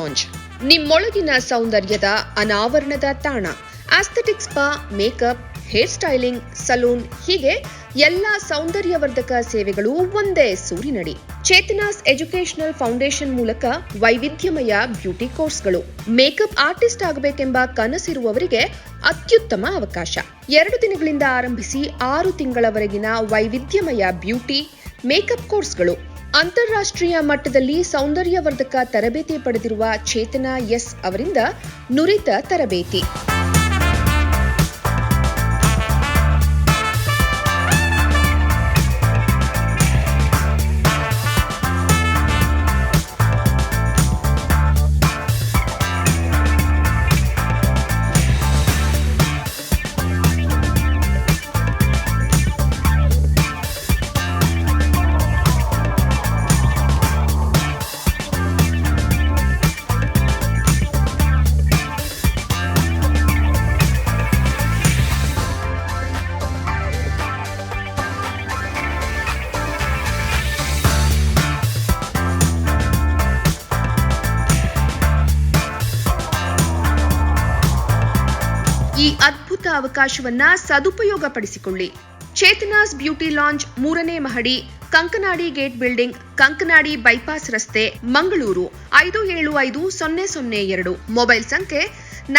Lounge, ನಿಮ್ಮೊಳಗಿನ ಸೌಂದರ್ಯದ ಅನಾವರಣದ ತಾಣ. Aesthetic spa, makeup, hair styling, salon ಹೀಗೆ ಎಲ್ಲ ಸೌಂದರ್ಯವರ್ಧಕ ಸೇವೆಗಳು ಒಂದೇ ಸೂರಿನಡಿ. ಚೇತನಾಸ್ ಎಜುಕೇಶನಲ್ ಫೌಂಡೇಶನ್ ಮೂಲಕ ವೈವಿಧ್ಯಮಯ ಬ್ಯೂಟಿ ಕೋರ್ಸ್ಗಳು. ಮೇಕಪ್ ಆರ್ಟಿಸ್ಟ್ ಆಗಬೇಕೆಂಬ ಕನಸಿರುವವರಿಗೆ ಅತ್ಯುತ್ತಮ ಅವಕಾಶ. 2 ದಿನಗಳಿಂದ ಆರಂಭಿಸಿ 6 ತಿಂಗಳವರೆಗಿನ ವೈವಿಧ್ಯಮಯ ಬ್ಯೂಟಿ, ಮೇಕಪ್ ಕೋರ್ಸ್ಗಳು. ಅಂತಾರಾಷ್ಟ್ರೀಯ ಮಟ್ಟದಲ್ಲಿ ಸೌಂದರ್ಯವರ್ಧಕ ತರಬೇತಿ ಪಡೆದಿರುವ ಚೇತನಾ ಎಸ್ ಅವರಿಂದ ನುರಿತ ತರಬೇತಿ. ಈ ಅದ್ಭುತ ಅವಕಾಶವನ್ನ ಸದುಪಯೋಗಪಡಿಸಿಕೊಳ್ಳಿ. ಚೇತನಾಸ್ ಬ್ಯೂಟಿ ಲಾಂಜ್, 3ನೇ ಮಹಡಿ, Kankanadi gate building, Kankanadi bypass ರಸ್ತೆ, ಮಂಗಳೂರು 575002. ಮೊಬೈಲ್ ಸಂಖ್ಯೆ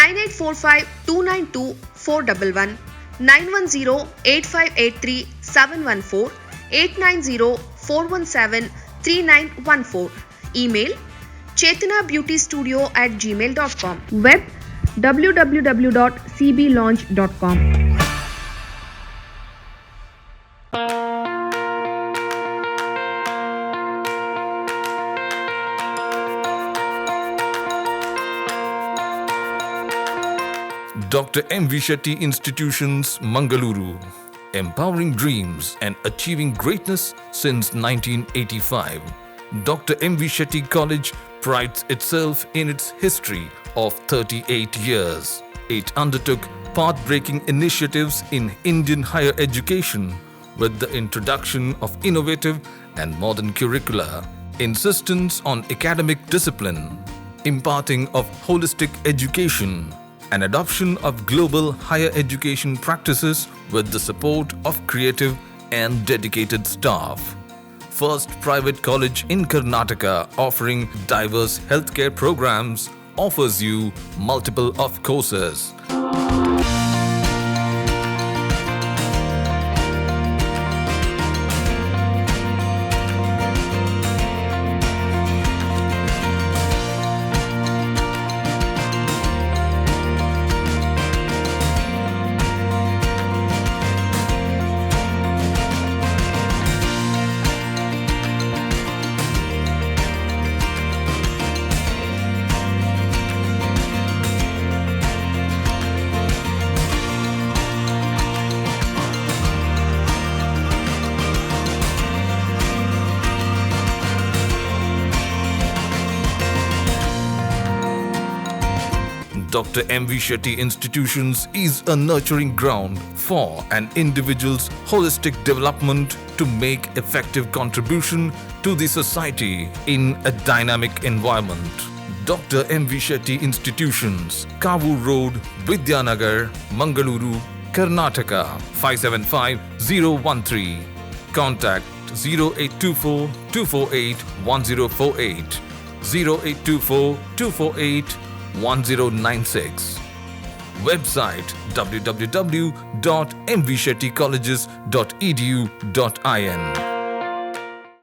9845292411, 9108583714, 8904173914. Email chetanabeautystudio@gmail.com. Web www.cblaunch.com. Dr. M.V. Shetty Institutions, Mangaluru. Empowering dreams and achieving greatness since 1985. Dr. M.V. Shetty College prides itself in its history of 38 years. It undertook path-breaking initiatives in Indian higher education with the introduction of innovative and modern curricula, insistence on academic discipline, imparting of holistic education, and adoption of global higher education practices with the support of creative and dedicated staff. First private college in Karnataka offering diverse healthcare programs, offers you multiple of courses. Dr. M.V. Shetty Institutions is a nurturing ground for an individual's holistic development to make effective contribution to the society in a dynamic environment. Dr. M.V. Shetty Institutions, Kavu Road, Vidyanagar, Mangaluru, Karnataka 575013. Contact 0824 248 1048, 0824 248 1096. Website www.mvshettycolleges.edu.in.